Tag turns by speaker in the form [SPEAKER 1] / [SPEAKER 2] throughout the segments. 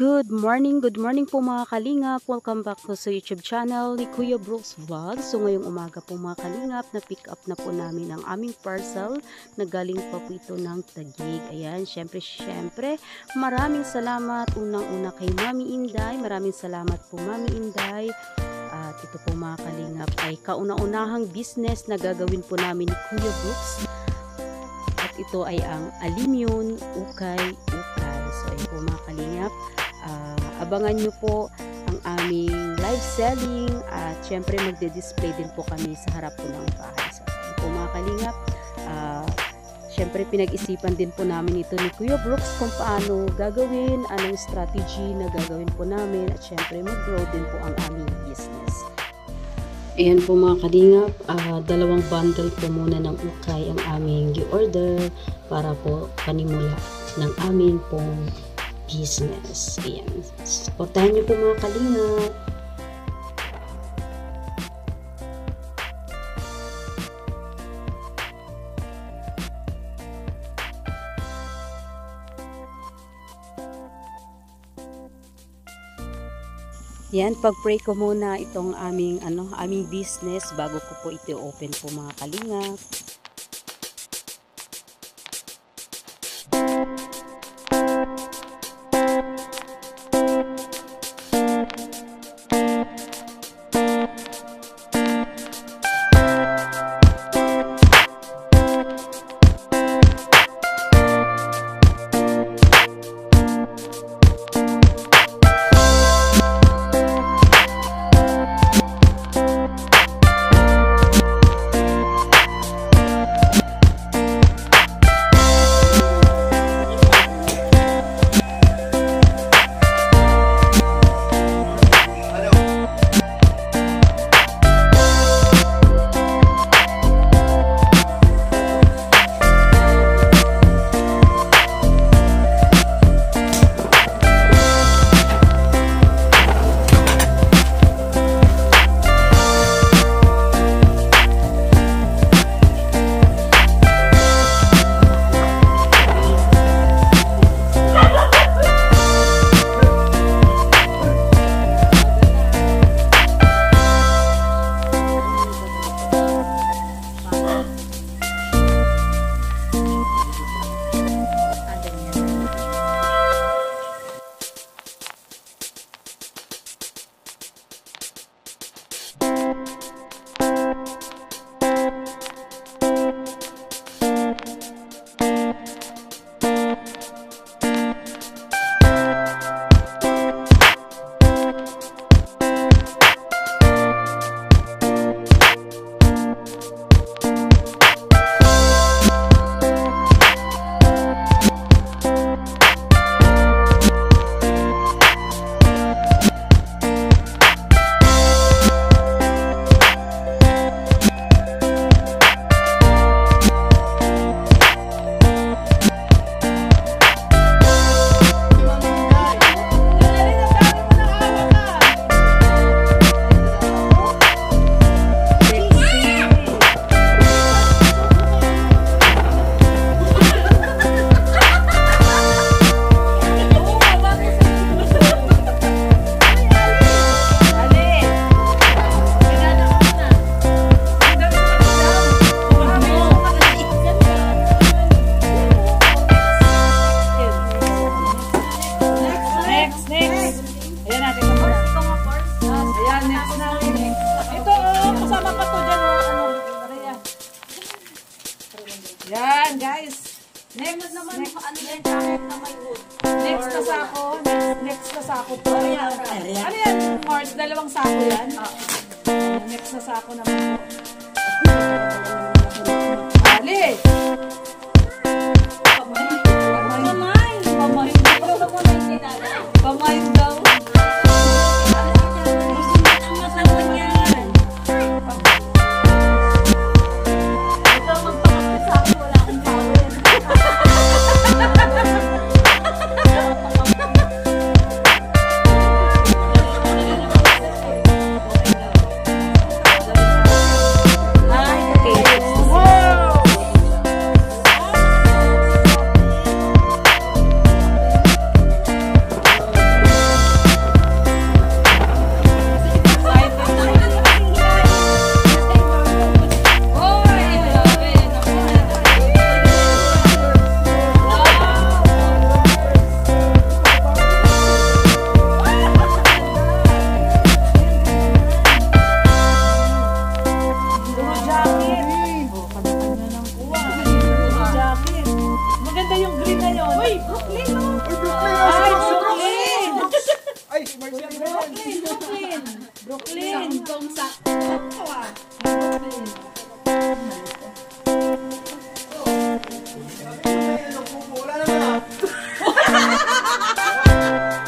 [SPEAKER 1] Good morning po mga kalingap. Welcome back po sa YouTube channel ni Kuya Brooks Vlog. So ngayong umaga po mga kalingap, na-pick up na po namin ang aming parcel na galing pa po ito ng Taguig. Ayan, syempre, maraming salamat unang-una kay Mami Inday. Maraming salamat po Mami Inday. At ito po mga kalingap ay kauna-unahang business na gagawin po namin ni Kuya Brooks. At ito ay ang Alimyon Ukay. So ayun po mga kalingap, abangan nyo po ang aming live selling at syempre magde-display din po kami sa harap po ng bahay. So ayun po mga kalingap, syempre pinag-isipan din po namin ito ni Kuya Brooks kung paano gagawin, anong strategy na gagawin po namin at syempre mag-grow din po ang aming business. Ayan po mga kalingap, dalawang bundle po muna ng ukay ang aming i-order para po panimula ng amin pong business. Ayan. Supportahan niyo po mga kalingap. Yan, pag-pray ko muna itong aming business bago ko po ito open po mga kalingap.
[SPEAKER 2] Yan, guys. Next naman, next na sako. Next na sako po. Ano yan, Mars? Dalawang sako yan? Next na sako naman po. Ali! Kamay daw.
[SPEAKER 1] Okay.
[SPEAKER 2] Brooklyn. Saktong sakto. Brooklyn.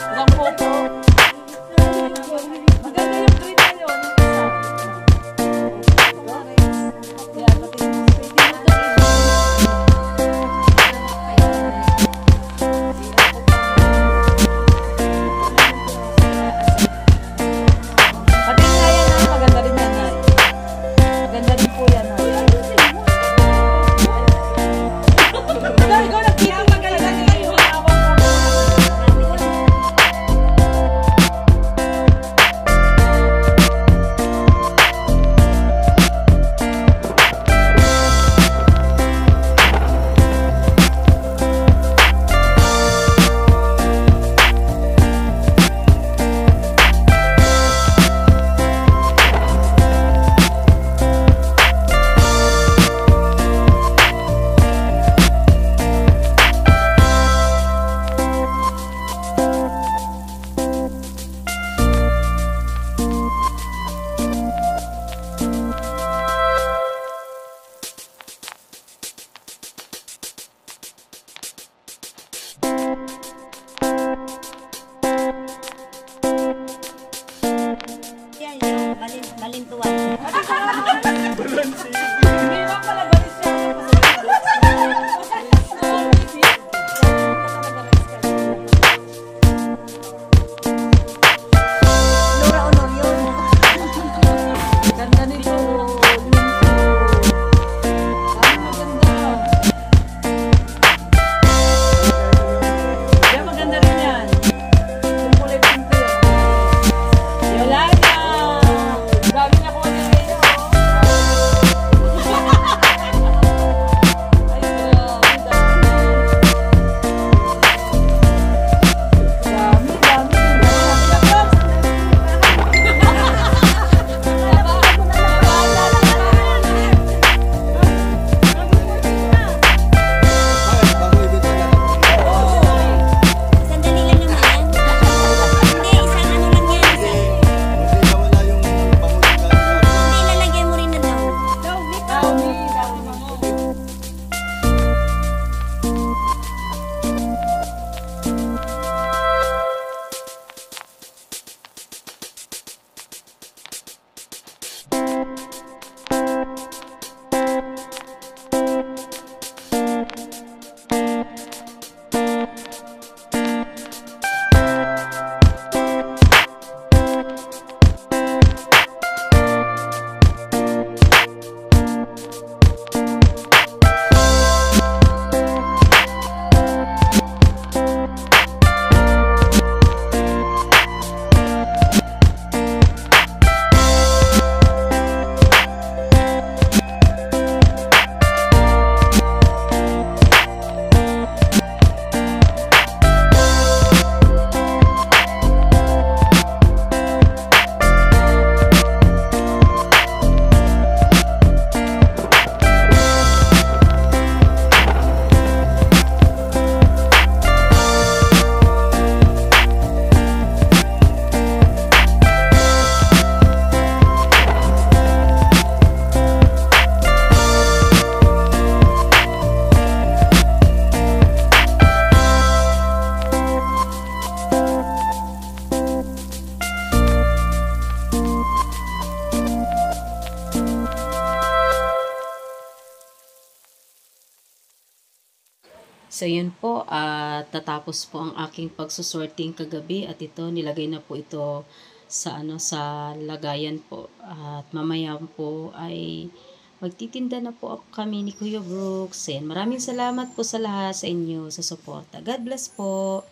[SPEAKER 2] Walang popo. Maganda yung green na yun. Yan, pati pwede mo pati nga yan ha, maganda rin yan ha. Maganda rin po yan ha. Ikaw nagkita maganda nila yung hawak mo.
[SPEAKER 3] Yan yung balintuan.
[SPEAKER 2] Hindi lang pala balis siya.
[SPEAKER 3] Nora Honor yun.
[SPEAKER 2] Ganda nito. Maganda. Yan, maganda rin yan. Yung kulay pink yun. Yolanda! Dami na ko na rin. Ay, grabe, dami.
[SPEAKER 3] Sandali lang naman yan. Hindi, isang ano lang yan. Hindi, lalagyan mo rin ng dahon.
[SPEAKER 2] Dami, dami mo.
[SPEAKER 1] So yun po, at tatapos po ang aking pagsusorting kagabi at ito nilagay na po ito sa sa lagayan po. At mamaya po ay magtitinda na po kami ni Kuya Brooks. And maraming salamat po sa lahat sa inyo sa suporta. God bless po.